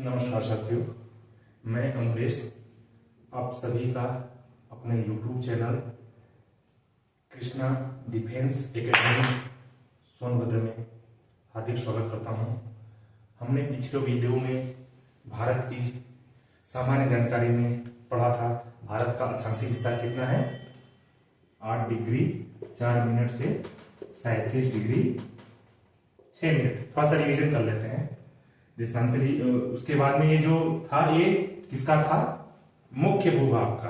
नमस्कार साथियों, मैं अमरेश आप सभी का अपने YouTube channel Krishna defence academy Sonbhadra में हार्दिक स्वागत करता हूं। हमने पिछले वीडियो में भारत की सामान्य जानकारी में पढ़ा था। भारत का अक्षांशीय विस्तार कितना है? 8 डिग्री 4 मिनट से 37 डिग्री 6 मिनट। थोड़ा सा रिविजन कर लेते हैं। देशांतरी उसके बाद में ये जो था, ये किसका था? मुख्य भूभाग का।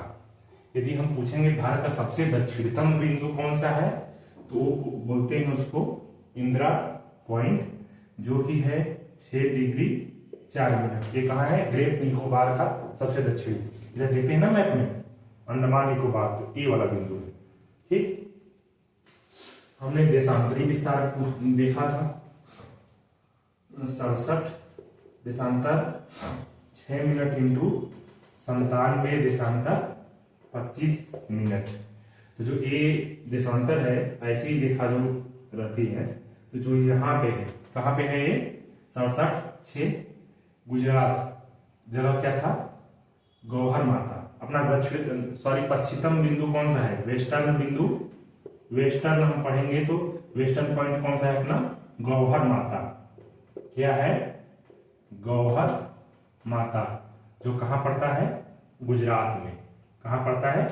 यदि हम पूछेंगे भारत का सबसे दक्षिणतम बिंदु कौन सा है, तो बोलते हैं उसको इंदिरा पॉइंट, जो कि है 6 डिग्री 4 मिनट। ये कहाँ है? ग्रेट निकोबार का सबसे दक्षिणी। इधर देखते हैं ना मैप में, अंडमान निकोबार, तो ये वाला बिंदु है। ठीक, हमने देशांतरी विस्तार देखा था। 67 देशांतर 6 मिनट इंटू 97 देशांतर 25 मिनट। तो जो ये देशांतर है, ऐसी ही रेखा जो रहती है, तो जो यहाँ पे है, कहाँ पे है ये? 67 गुजरात। जगह क्या था? गौहर माता। अपना पश्चिमतम बिंदु कौन सा है? वेस्टर्न बिंदु। वेस्टर्न हम पढ़ेंगे तो वेस्टर्न पॉइंट कौन सा है अपना? गौहर माता। क्या है? गौहर माता, जो कहां पड़ता है? गुजरात में। कहां पड़ता है?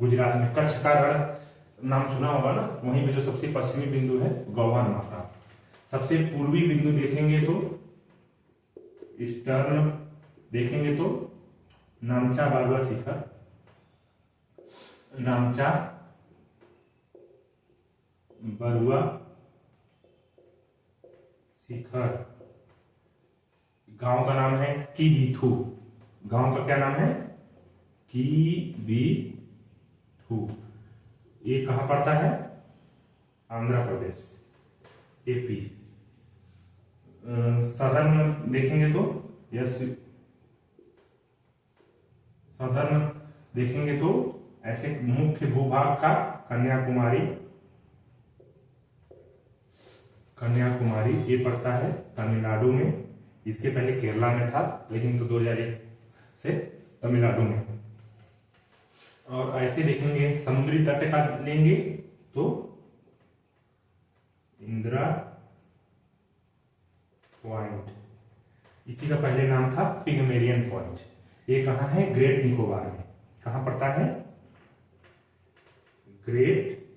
गुजरात में। कच्छ का रण नाम सुना होगा ना, वहीं पे जो सबसे पश्चिमी बिंदु है गौहर माता। सबसे पूर्वी बिंदु देखेंगे तो ईस्टर्न देखेंगे तो नामचा बारवा शिखर। नामचा बरुआ शिखर। गांव का नाम है कीबीथू। गांव का क्या नाम है? कीबीथू। ये कहां पड़ता है? आंध्र प्रदेश, एपी। सदर्न देखेंगे तो सदर्न देखेंगे तो ऐसे मुख्य भूभाग का कन्याकुमारी। कन्याकुमारी ये पड़ता है तमिलनाडु में। इसके पहले केरला में था, लेकिन तो 2001 से तमिलनाडु में। और ऐसे देखेंगे, समुद्री तट का लेंगे तो इंदिरा पॉइंट। इसी का पहले नाम था पिगमेलियन पॉइंट। ये कहां है? ग्रेट निकोबार में। कहां पड़ता है? ग्रेट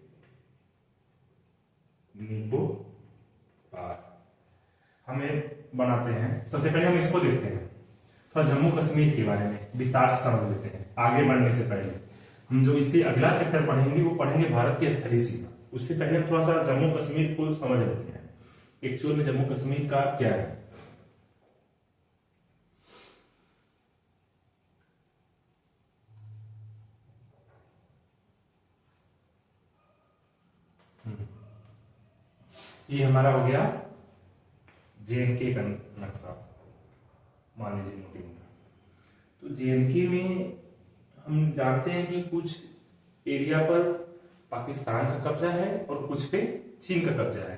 निकोबार। हमें बनाते हैं। सबसे पहले हम इसको देखते हैं, थोड़ा जम्मू कश्मीर के बारे में विस्तार से समझ लेते हैं। आगे बढ़ने से पहले हम जो इससे अगला चैप्टर पढ़ेंगे, वो पढ़ेंगे भारत की स्थलीय सीमा। उससे पहले हम थोड़ा सा जम्मू कश्मीर को समझ लेते हैं। एक्चुअल में जम्मू कश्मीर का क्या है? ये हमारा हो गया JNK का नक्शा, मान लीजिए नोटिंग। तो JNK में हम जानते हैं कि कुछ एरिया पर पाकिस्तान का कब्जा है और कुछ पे चीन का कब्जा है।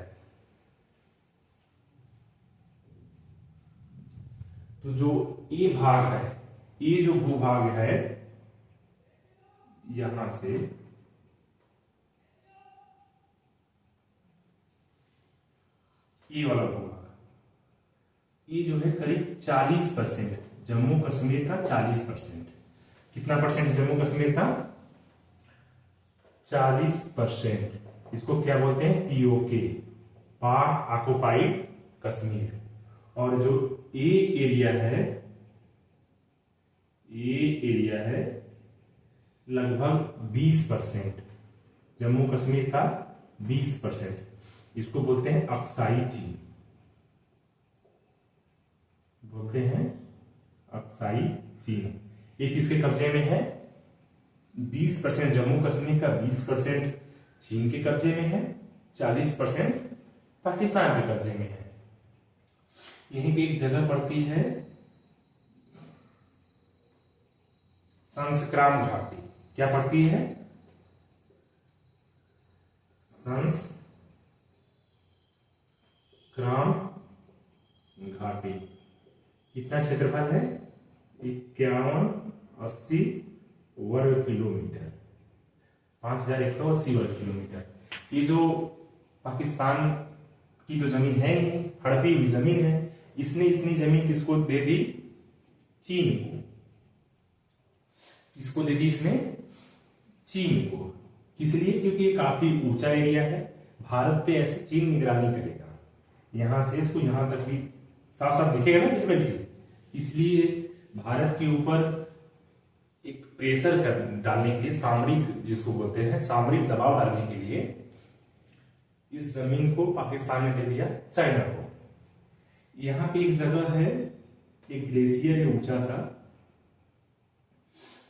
तो जो ये भाग है, ये जो भूभाग है, यहां से ये वाला भूभाग, ये जो है करीब 40%, जम्मू कश्मीर का 40%। कितना परसेंट जम्मू कश्मीर का? 40%। इसको क्या बोलते हैं? POK, पाक ऑक्युपाइड कश्मीर। और जो ये एरिया है, ये एरिया है लगभग 20%, जम्मू कश्मीर का 20%। इसको बोलते हैं अक्साई चीन। बोलते हैं अक्साई चीन। ये किसके कब्जे में है? 20% जम्मू कश्मीर का, 20% चीन के कब्जे में है, 40% पाकिस्तान के कब्जे में है। यहीं पे एक जगह पड़ती है संस्क्राम घाटी। क्या पड़ती है? संस्क्राम घाटी। कितना क्षेत्रफल है? 5180 वर्ग किलोमीटर, 5180 वर्ग किलोमीटर। ये जो पाकिस्तान की जो जमीन है, हड़पी हुई जमीन है, इसने इतनी जमीन किसको दे दी? चीन को। किसको दे दी इसने? चीन को। किस लिए? क्योंकि ये काफी ऊंचा एरिया है, भारत पे ऐसे चीन निगरानी करेगा, यहां से इसको यहां तक भी साफ साफ दिखेगा ना किस बेल्ट, इसलिए भारत के ऊपर एक प्रेशर कर डालने के लिए, सामरिक जिसको बोलते हैं, सामरिक दबाव डालने के लिए इस जमीन को पाकिस्तान ने दे दिया चाइना को। यहां पे एक जगह है, एक ग्लेशियर है ऊंचा सा,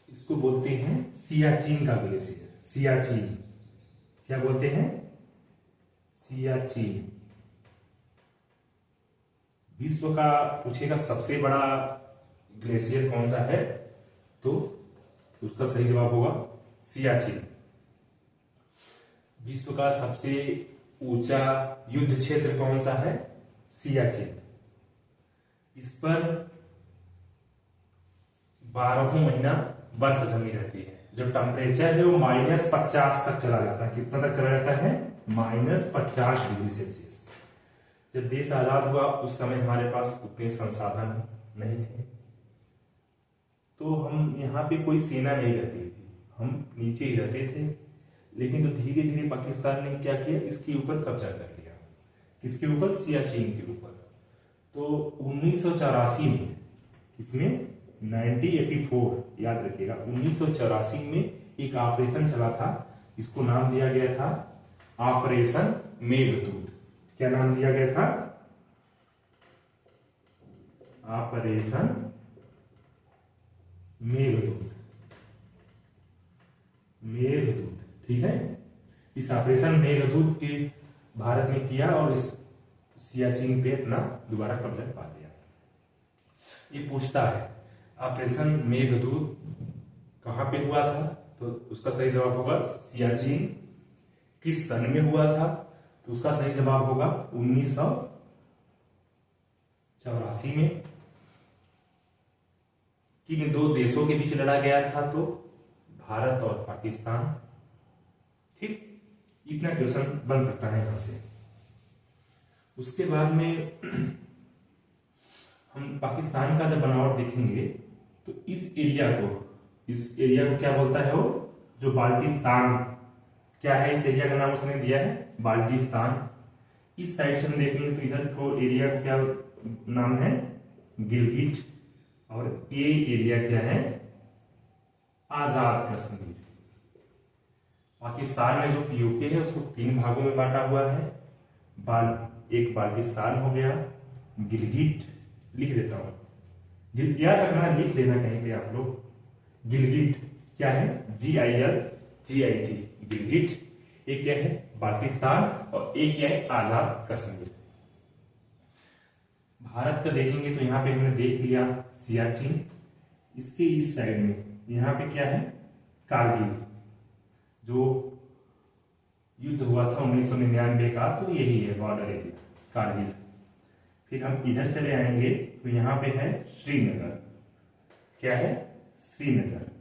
इसको बोलते हैं सियाचिन का ग्लेशियर। सियाचिन क्या बोलते हैं? सियाचिन। विश्व का पूछेगा सबसे बड़ा ग्लेशियर कौन सा है, तो उसका सही जवाब होगा सियाचिन। विश्व का सबसे ऊंचा युद्ध क्षेत्र कौन सा है? सियाचिन। इस पर 12 महीना बर्फ जमी रहती है, जो टेम्परेचर है वो -50 तक चला जाता है। कितना तक चला जाता है? -50 डिग्री सेल्सियस। जब देश आजाद हुआ उस समय हमारे पास उतने संसाधन नहीं थे, तो हम यहाँ पे कोई सेना नहीं रहती थी, हम नीचे ही रहते थे। लेकिन तो धीरे धीरे पाकिस्तान ने क्या किया, इसके ऊपर कब्जा कर लिया। किसके ऊपर? सियाचिन के ऊपर। तो 1984 में, इसमें 1984 याद रखिएगा, 1984 में एक ऑपरेशन चला था, इसको नाम दिया गया था ऑपरेशन मेघदूत। क्या नाम दिया गया था? ऑपरेशन मेघदूत। मेघदूत, ठीक है। इस ऑपरेशन मेघदूत के भारत ने किया और इस सियाचिन पे अपना दोबारा कब्जा पा लिया। ये पूछता है ऑपरेशन मेघदूत कहां पे हुआ था, तो उसका सही जवाब होगा सियाचिन। किस सन में हुआ था, तो उसका सही जवाब होगा 1984 में। किन दो देशों के बीच लड़ा गया था, तो भारत और पाकिस्तान। ठीक, इतना क्वेश्चन बन सकता है यहां से। उसके बाद में हम पाकिस्तान का जब बनावट देखेंगे, तो इस एरिया को क्या बोलता है? वो जो बाल्टिस्तान, क्या है इस एरिया का नाम उसने दिया है? बाल्टिस्तान। इस साइड से हम देखेंगे तो इधर को एरिया को क्या नाम है? गिलगिट। और ये एरिया क्या है? आजाद कश्मीर। पाकिस्तान में जो पीओके है उसको 3 भागों में बांटा हुआ है। एक बाल्टिस्तान हो गया, गिलगिट, लिख देता हूं, याद रखना, लिख लेना कहीं पे आप लोग। गिलगिट क्या है? GILGIT, गिलगिट। एक क्या है? बाल्टिस्तान। और एक क्या है? आजाद कश्मीर। भारत का देखेंगे तो यहां पे हमने देख लिया सियाचिन। इसके इस साइड में यहां पे क्या है? कारगिल, जो युद्ध हुआ था 1999 का, तो यही है बॉर्डर एरिया कारगिल। फिर हम इधर चले आएंगे तो यहाँ पे है श्रीनगर। क्या है? श्रीनगर।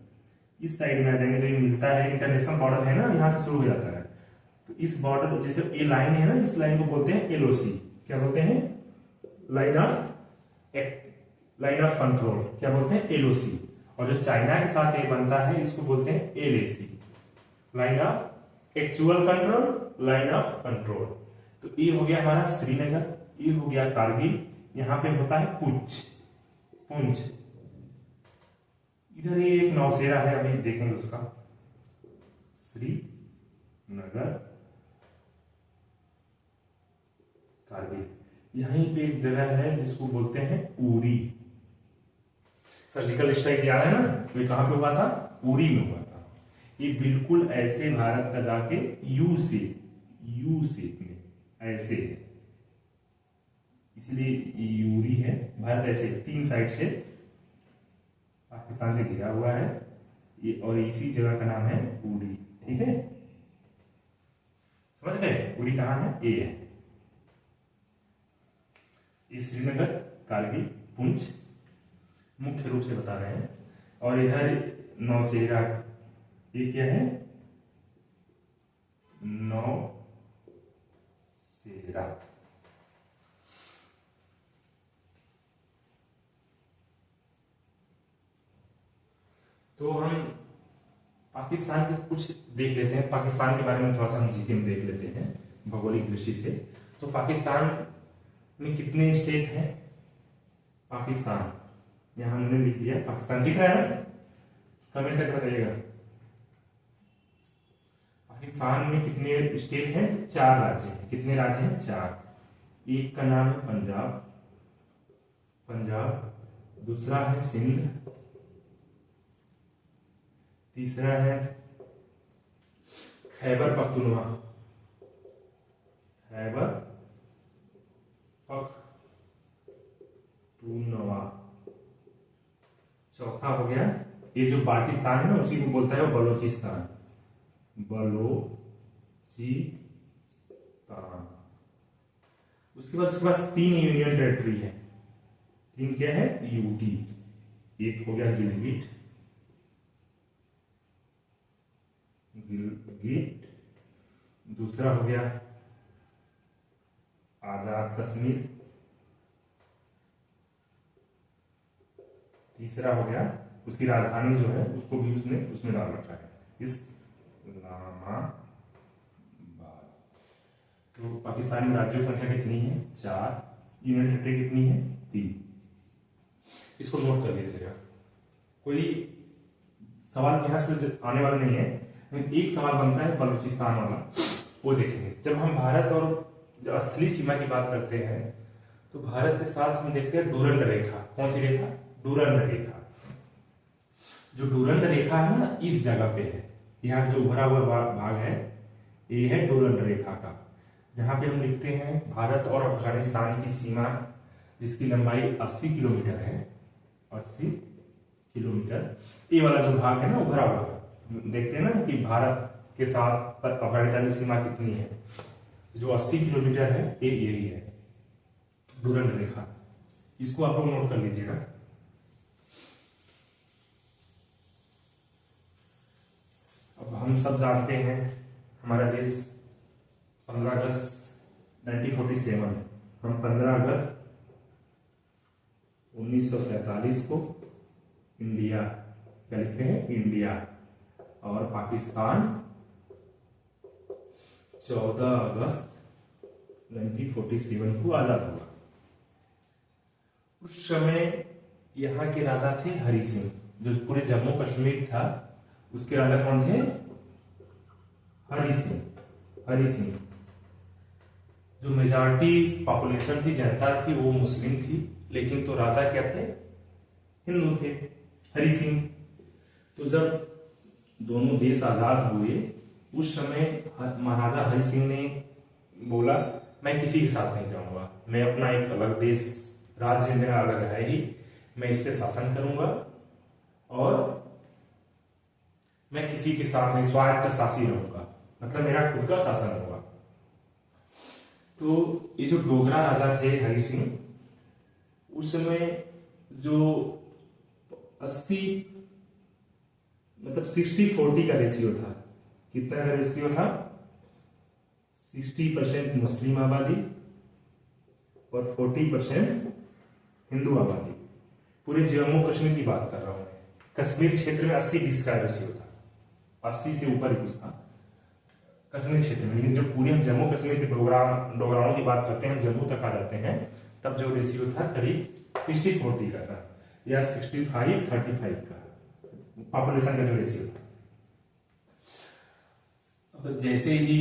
इस साइड में आ जाएंगे तो ये मिलता है, इंटरनेशनल बॉर्डर है ना, यहाँ से शुरू हो जाता है। तो इस बॉर्डर, जैसे ये लाइन है ना, इस लाइन को बोलते हैं LOC। क्या बोलते हैं? Line of control. क्या बोलते हैं? LOC। और जो चाइना के साथ ये बनता है, इसको बोलते हैं LAC, line of actual control, line of control. तो ये हो गया हमारा श्रीनगर, ये हो गया कारगिल। यहां पे होता है पुंछ। इधर ये एक नौसेरा है, अभी देखेंगे उसका। श्रीनगर, कारगिल। यहीं पे एक जगह है जिसको बोलते हैं उरी। सर्जिकल स्ट्राइक दिया है ना, तो ये कहां पे हुआ था? उरी में हुआ था। ये बिल्कुल ऐसे भारत का जाके यू शेप में ऐसे है, इसलिए यूरी है। भारत ऐसे 3 साइड से पाकिस्तान से घिरा हुआ है ये, और इसी जगह का नाम है उरी। ठीक है, समझ गए? उरी कहां है? ये है, ये श्रीनगर, कारगिल, पुंछ, मुख्य रूप से बता रहे हैं। और इधर नौशेरा, ये क्या है, नौशेरा। तो हम पाकिस्तान के कुछ देख लेते हैं, पाकिस्तान के बारे में थोड़ा सा हम जीके में देख लेते हैं भौगोलिक दृष्टि से। तो पाकिस्तान में कितने स्टेट हैं? पाकिस्तान, यहां हमने लिख दिया पाकिस्तान, दिख रहा है ना, कमेंट करके बताइएगा। पाकिस्तान में कितने स्टेट हैं? 4 राज्य हैं। कितने राज्य हैं? 4। एक का नाम है पंजाब, दूसरा है सिंध, तीसरा है खैबर पख्तूनवा, चौथा हो गया ये जो पाकिस्तान है ना, उसी को बोलता है बलोचिस्तान। उसके पास 3 यूनियन टेरिटरी है। 3 क्या है? यूटी। एक हो गया गिलगिट, दूसरा हो गया आजाद कश्मीर, तीसरा हो गया, उसकी राजधानी जो है उसको भी उसमें डाल रखा है, इस्लामाबाद। तो पाकिस्तान में राज्यों की संख्या कितनी है? 4। यूनियन टेरिटरी कितनी है? 3। इसको नोट कर लीजिएगा। कोई सवाल यहाँ से आने वाला नहीं है, लेकिन एक सवाल बनता है बलूचिस्तान वाला, वो देखेंगे। जब हम भारत और स्थलीय सीमा की बात करते हैं तो भारत के साथ हम देखते हैं डूरंड रेखा। कौन सी रेखा? डूरंड रेखा। जो डूरंड रेखा है ना, इस जगह पे है, यहाँ जो भरा हुआ भाग है ये है डूरंड रेखा का, जहां पे हम लिखते हैं भारत और अफगानिस्तान की सीमा, जिसकी लंबाई 80 किलोमीटर है। 80 किलोमीटर। ये वाला जो भाग है ना, वो भरा हुआ, देखते हैं ना कि भारत के साथ अफगानिस्तान की सीमा कितनी है, जो 80 किलोमीटर है, ये यही है डूरंड रेखा। इसको आप लोग नोट कर लीजिएगा। अब हम सब जानते हैं हमारा देश 15 अगस्त 1947, हम 15 अगस्त 1947 को इंडिया, क्या लिखते हैं? इंडिया। और पाकिस्तान 14 अगस्त 1947 को आजाद हुआ। उस समय यहाँ के राजा थे हरि सिंह, जो पूरे जम्मू कश्मीर था उसके राजा कौन थे? हरि सिंह। जो मेजॉरिटी पॉपुलेशन थी, जनता थी, वो मुस्लिम थी, लेकिन तो राजा क्या थे? हिंदू थे, हरि सिंह। तो जब दोनों देश आजाद हुए, उस समय महाराजा हरि सिंह ने बोला मैं किसी के साथ नहीं जाऊंगा, मैं अपना एक अलग देश, राज्य मेरा अलग है ही, मैं इस पे शासन करूंगा और मैं किसी के साथ नहीं, स्वायत्त शासी रहूंगा, मतलब मेरा खुद का शासन होगा। तो ये जो डोगरा राजा थे हरि सिंह, उस समय जो 80 मतलब 60-40 का रेशियो था। कितना का रेशियो था? 60% मुस्लिम आबादी और 40% हिंदू आबादी। पूरे जम्मू कश्मीर की बात कर रहा हूं मैं। कश्मीर क्षेत्र में 80-20 का रेशियो था, 80 से ऊपर ही कुछ था कश्मीर क्षेत्र में। लेकिन जब पूरे हम जम्मू कश्मीर के डोगराओं की बात करते हैं, जम्मू तक आ जाते हैं, तब जो रेशियो था करीब 60-40 का था, या 65-35 का पॉपुलेशन का जो रेशियो था। अब जैसे ही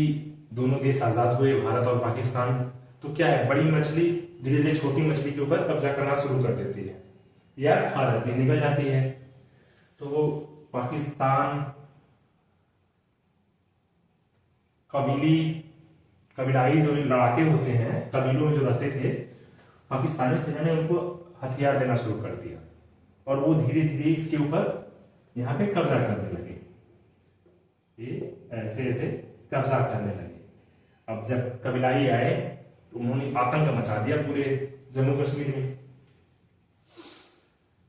दोनों देश आजाद हुए, भारत और पाकिस्तान, तो क्या है, बड़ी मछली धीरे धीरे छोटी मछली के ऊपर कब्जा करना शुरू कर देती है या खा जाती है, निकल जाती है। तो पाकिस्तान कबीलाई जो लड़ाके होते हैं, कबीलों में जो रहते थे, पाकिस्तानी सेना ने उनको हथियार देना शुरू कर दिया और वो धीरे धीरे इसके ऊपर यहाँ पे कब्जा करने लगे। ये ऐसे ऐसे कब्जा करने लगे। अब जब कबीलाई आए तो उन्होंने आतंक मचा दिया पूरे जम्मू कश्मीर में।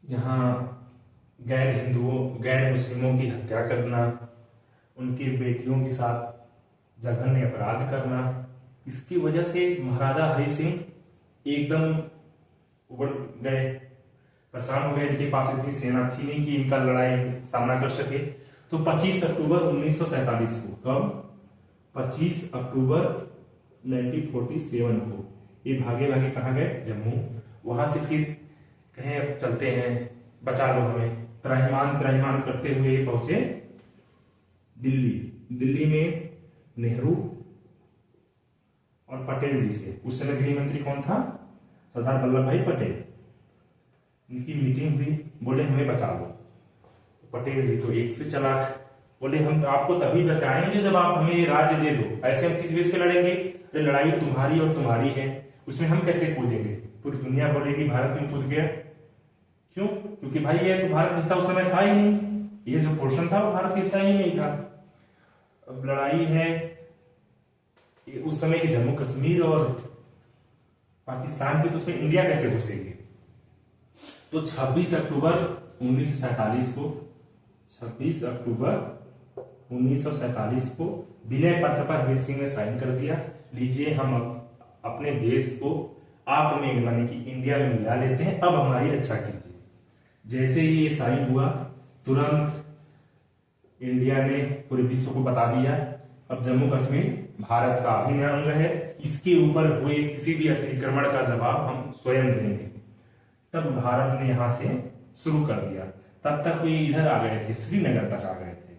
यहाँ गैर हिंदुओं गैर मुस्लिमों की हत्या करना, उनकी बेटियों के साथ जघन्य अपराध करना, इसकी वजह से महाराजा हरि सिंह एकदम उबड़ गए, परेशान हो गए। इनके पास इतनी सेना थी नहीं कि इनका लड़ाई सामना कर सके। तो 25 अक्टूबर 1947 को, कब 25 अक्टूबर 1947 को ये भागे भागे कहाँ गए? जम्मू। वहां से फिर कहे अब चलते हैं, बचा लो हमें, त्राहिमाम त्राहिमाम करते हुए पहुंचे दिल्ली। दिल्ली में नेहरू और पटेल जी से, उस समय गृह मंत्री कौन था? सरदार वल्लभ भाई पटेल। इनकी मीटिंग हुई, बोले हमें बचा लो। पटेल जी तो एक से चलाक, बोले हम तो आपको तभी बचाएंगे जब आप हमें राज्य दे दो, ऐसे हम किस बेस पे लड़ेंगे? अरे लड़ाई तुम्हारी और तुम्हारी है, उसमें हम कैसे कूदेंगे? पूरी दुनिया बोलेगी भारत में कूद गया। क्यों? क्योंकि भाई ये तो भारत हिस्सा उस समय था ही नहीं, ये जो पोर्शन था वो भारत हिस्सा ही नहीं था। अब लड़ाई है उस समय की जम्मू कश्मीर और पाकिस्तान की, तो उसमें इंडिया कैसे घुसेगी? तो 26 अक्टूबर 1947 को 26 अक्टूबर 1947 को विनय पत्र पर हरि सिंह ने साइन कर दिया, लीजिए हम अपने देश को आप में माने कि इंडिया में मिला लेते हैं, अब हमारी रक्षा कीजिए। जैसे ही ये साइन हुआ, तुरंत इंडिया ने पूरे विश्व को बता दिया अब जम्मू कश्मीर भारत का अभिन्न अंग है, इसके ऊपर हुए किसी भी अतिक्रमण का जवाब हम स्वयं देंगे। तब भारत ने यहां से शुरू कर दिया। तब तक ये इधर आ गए थे, श्रीनगर तक आ गए थे।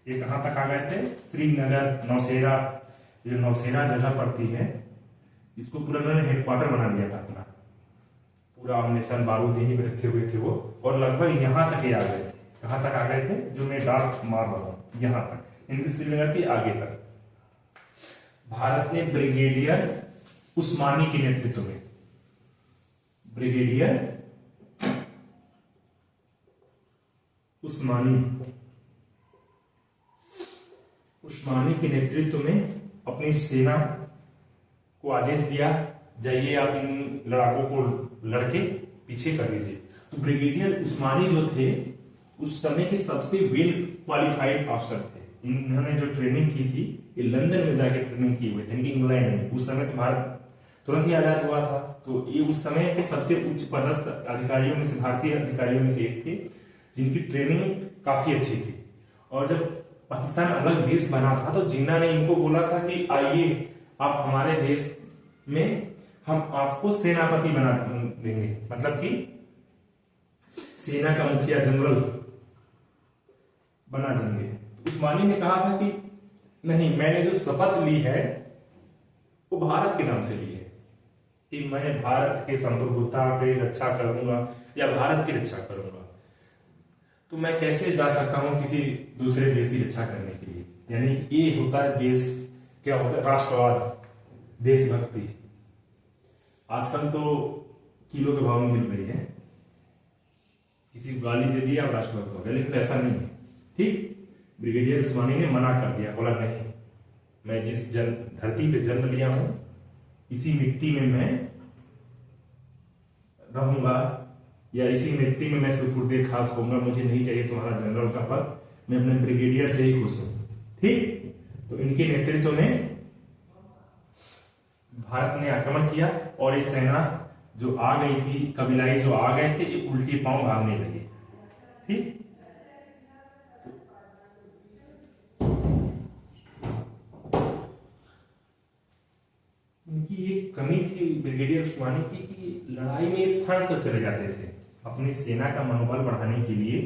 ये कहां तक आ गए थे? श्रीनगर, नौशेरा। ये नौशेरा जगह पड़ती है, इसको पूरा उन्होंने हेडक्वार्टर बना दिया था अपना, पूरा आमनेशन बारूद यहीं पे रखे हुए थे वो, और लगभग यहां तक ये आ गए थे। कहां तक आ गए थे? जो मैं डार्क मार रहा हूं, यहां तक, इनकी श्रीनगर के आगे तक। भारत ने ब्रिगेडियर उस्मानी के नेतृत्व में, ब्रिगेडियर उस्मानी के नेतृत्व में अपनी सेना को आदेश दिया, जाइए आप इन लड़ाकों को लड़के पीछे कर दीजिए। तो ब्रिगेडियर उस्मानी जो थे उस समय के सबसे वेल क्वालिफाइड अफसर थे। इन्होंने जो ट्रेनिंग की थी ये लंदन में जाके ट्रेनिंग की हुई थी, इंग्लैंड में। उस समय तो भारत तुरंत ही आजाद हुआ था, तो ये उस समय के सबसे उच्च पदस्थ अधिकारियों में से, भारतीय अधिकारियों में से एक थे, जिनकी ट्रेनिंग काफी अच्छी थी। और जब पाकिस्तान अलग देश बना था तो जिन्ना ने इनको बोला था कि आइए आप हमारे देश में, हम आपको सेनापति बना देंगे, मतलब कि सेना का मुखिया जनरल बना देंगे। उस्मानी ने कहा था कि नहीं, मैंने जो शपथ ली है वो भारत के नाम से ली है कि मैं भारत के संप्रभुता की रक्षा करूंगा या भारत की रक्षा करूंगा। तो मैं कैसे जा सकता हूं किसी दूसरे देश की रक्षा करने के लिए? यानी ये होता है देश, क्या होता है? राष्ट्रवाद, देशभक्ति। आजकल तो किलो के भाव में मिल रही है, किसी को गाली दे दिया और राष्ट्रभक्त हो गया, लेकिन ऐसा नहीं है। ठीक, ब्रिगेडियर उस्मानी ने मना कर दिया, बोला नहीं, मैं जिस धरती पे जन्म लिया हूं इसी मिट्टी में मैं रहूंगा, या इसी मिट्टी में मैं सुपुर्दे खाक होऊंगा, मुझे नहीं चाहिए तुम्हारा जनरल का पद, मैं अपने ब्रिगेडियर से ही खुश हूं। ठीक, तो इनके नेतृत्व में भारत ने आक्रमण किया और ये सेना जो आ गई थी, कबीलाई जो आ गए थे, ये उल्टी पांव भागने लगे। ठीक, इनकी एक कमी थी ब्रिगेडियर उस्मानी की कि लड़ाई में फांद कर चले जाते थे, अपनी सेना का मनोबल बढ़ाने के लिए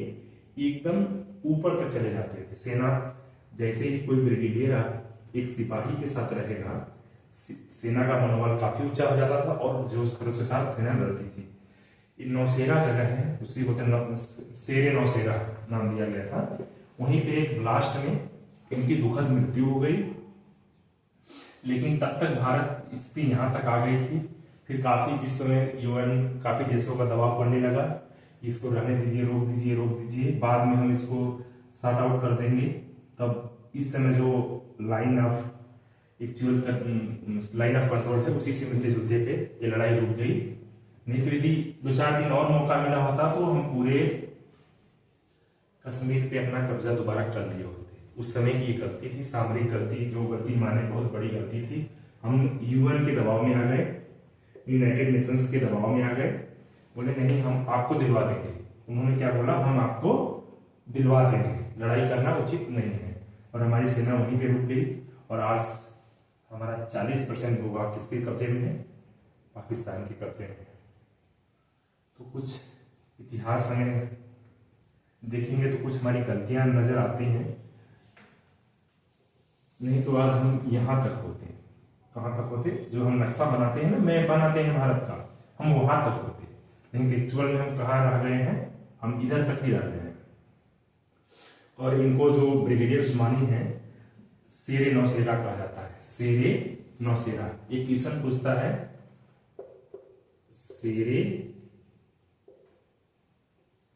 एकदम ऊपर तक चले जाते थे। सेना जैसे ही कोई ब्रिगेडियर एक सिपाही के साथ रहेगा, सेना का मनोबल काफी ऊंचा हो जाता था और जो उसके साथ सेना लड़ती थी। ये नौशेरा जगह है, उसी को शेरे नौशेरा नाम दिया गया था। वहीं पे एक ब्लास्ट में इनकी दुखद मृत्यु हो गई, लेकिन तब तक भारत स्थिति यहाँ तक आ गई थी। फिर काफी विश्व में यूएन, काफी देशों का दबाव पड़ने लगा, इसको रहने दीजिए, रोक दीजिए, रोक दीजिए, बाद में हम इसको सॉर्ट आउट कर देंगे। तब इस समय जो लाइन ऑफ कंट्रोल है उसी से मिलते जुलते पे ये लड़ाई रुक गई। नहीं तो यदि 2-4 दिन और मौका मिला होता तो हम पूरे कश्मीर पे अपना कब्जा दोबारा कर लिए होते। उस समय की ये गलती थी, सामरिक गलती, जो गलती माने बहुत बड़ी गलती थी। हम यूएन के दबाव में आ गए, यूनाइटेड नेशंस के दबाव में आ गए, बोले नहीं हम आपको दिलवा देंगे। उन्होंने क्या बोला, हम आपको दिलवा देंगे, लड़ाई करना उचित नहीं है। और हमारी सेना वहीं पे रुक गई और आज हमारा 40% भूभाग किसके कब्जे में है, पाकिस्तान के कब्जे में है। तो कुछ इतिहास हमें देखेंगे तो कुछ हमारी गलतियां नजर आती हैं, नहीं तो आज हम यहाँ तक होते। कहाँ तक होते? जो हम नक्शा बनाते हैं ना, मैप बनाते हैं भारत का, हम वहां तक होते, लेकिन एक्चुअल में हम कहाँ रह गए हैं, हम इधर तक ही रह गए हैं। और इनको जो ब्रिगेडियर उस्मानी है, शेरे नौशेरा कहा जाता है, शेरे नौशेरा। एक क्वेश्चन पूछता है, शेरे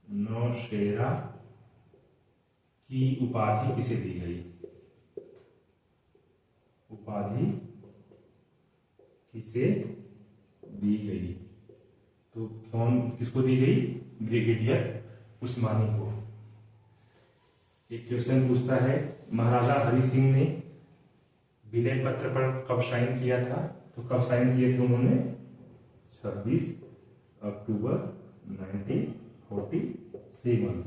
नौशेरा की उपाधि किसे दी गई? उपाधि किसे दी गई? तो कौन, किसको दी गई? ब्रिगेडियर उस्मानी को। एक क्वेश्चन पूछता है, महाराजा हरि सिंह ने विलय पत्र पर कब साइन किया था? तो कब साइन किए थे उन्होंने? 26 अक्टूबर 1947।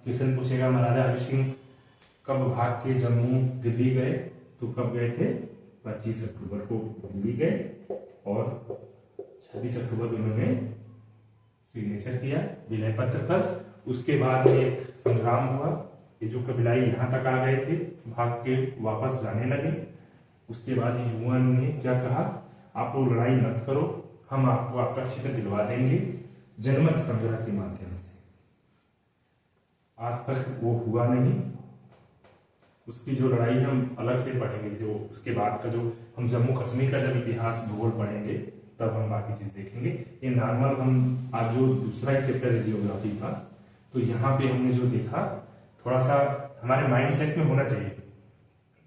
क्वेश्चन पूछेगा, महाराजा हरि सिंह कब भाग के जम्मू दिल्ली गए? तो कब गए थे? 25 अक्टूबर को दिल्ली गए और 26 अक्टूबर को उन्होंने सिग्नेचर किया विलय पत्र पर। उसके बाद एक संग्राम हुआ, ये जो कबीलाई यहाँ तक आ गए थे, भाग के वापस जाने लगे। उसके बाद यूएन ने क्या कहा, आप लोग लड़ाई मत करो, हम आपको आपका क्षेत्र दिलवा देंगे जनमत संग्रह के माध्यम से। आज तक वो हुआ नहीं। उसकी जो लड़ाई हम अलग से पढ़ेंगे, जो उसके बाद का जो हम जम्मू कश्मीर का जब इतिहास भूगोल पढ़ेंगे तब हम बाकी चीज देखेंगे। ये नॉर्मल हम आज जो दूसरा चैप्टर है जियोग्राफी का, तो यहाँ पे हमने जो देखा थोड़ा सा हमारे माइंड सेट में होना चाहिए।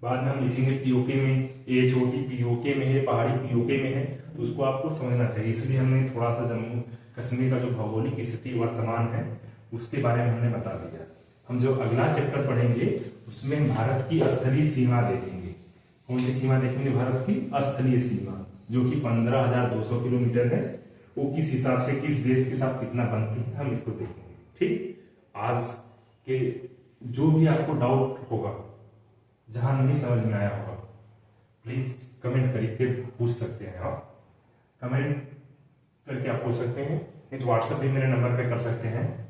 बाद में हम लिखेंगे पीओके में, ये छोटी पीओके में है, पहाड़ी पीओके में है, तो उसको आपको समझना चाहिए। इसलिए हमने थोड़ा सा जम्मू कश्मीर का जो भौगोलिक स्थिति वर्तमान है उसके बारे में हमने बता दिया। हम जो अगला चैप्टर पढ़ेंगे उसमें भारत की स्थलीय सीमा देखेंगे। कौन सी सीमा देखेंगे? भारत की स्थलीय सीमा, जो कि 15,200 किलोमीटर है। वो किस हिसाब से, किस देश के साथ कितना बनती है, हम इसको देखेंगे। ठीक, आज के जो भी आपको डाउट होगा, जहां नहीं समझ में आया होगा, प्लीज कमेंट करके पूछ सकते हैं। आप कमेंट करके आप पूछ सकते हैं, नहीं तो व्हाट्सएप भी मेरे नंबर पे कर सकते हैं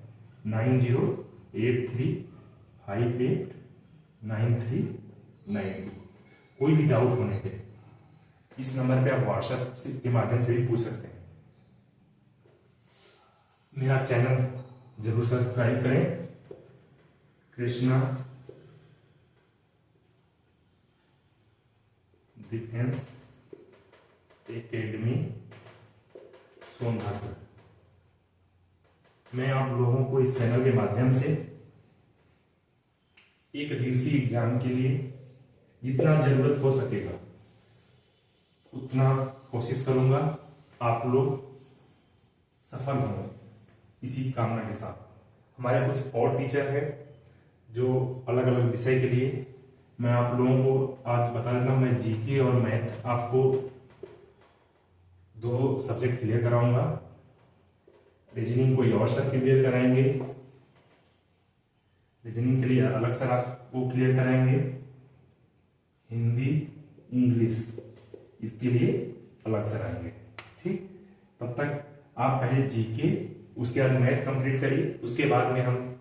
9083589392। कोई भी डाउट होने पे इस नंबर पे आप व्हाट्सएप के माध्यम से भी पूछ सकते हैं। मेरा चैनल जरूर सब्सक्राइब करें, कृष्णा डिफेंस एकेडमी सोनभद्र। मैं आप लोगों को इस चैनल के माध्यम से एक दिवसीय एग्जाम के लिए जितना जरूरत हो सकेगा उतना कोशिश करूंगा आप लोग सफल हों, इसी कामना के साथ। हमारे कुछ और टीचर हैं जो अलग अलग विषय के लिए, मैं आप लोगों को आज बता देता हूं, मैं जीके और मैथ आपको 2 सब्जेक्ट क्लियर कराऊंगा। रीजनिंग कोई और सर क्लियर कराएंगे, रीजनिंग के लिए अलग सर आपको क्लियर कराएंगे, हिंदी इंग्लिश इसके लिए अलग सर आएंगे। ठीक, तब तक आप पहले जीके, उसके बाद मैथ कंप्लीट करिए, उसके बाद में हम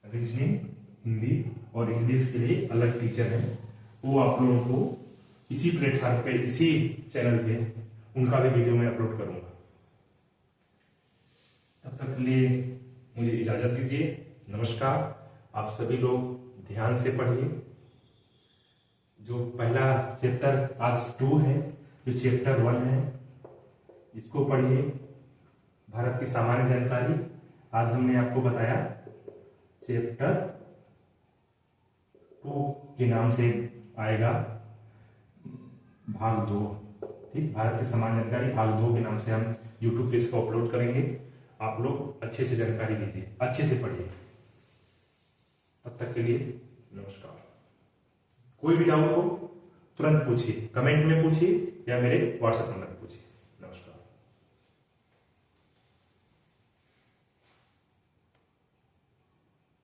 रीजनिंग, हिंदी और इंग्लिश के लिए अलग टीचर हैं, वो आप लोगों को इसी प्लेटफॉर्म पे, इसी चैनल पे उनका भी वीडियो मैं अपलोड करूंगा। तब तक के लिए मुझे इजाजत दीजिए। नमस्कार। आप सभी लोग ध्यान से पढ़िए। जो पहला चैप्टर आज 2 है, जो चैप्टर 1 है, इसको पढ़िए। भारत की सामान्य जानकारी आज हमने आपको बताया चैप्टर 2 के नाम से आएगा, भाग 2। ठीक, भारत की समान जानकारी भाग 2 के नाम से हम यूट्यूब पे इसको अपलोड करेंगे। आप लोग अच्छे से जानकारी लीजिए, अच्छे से पढ़िए। तब तक के लिए नमस्कार। कोई भी डाउट हो तुरंत पूछिए, कमेंट में पूछिए या मेरे व्हाट्सएप नंबर पर पूछिए।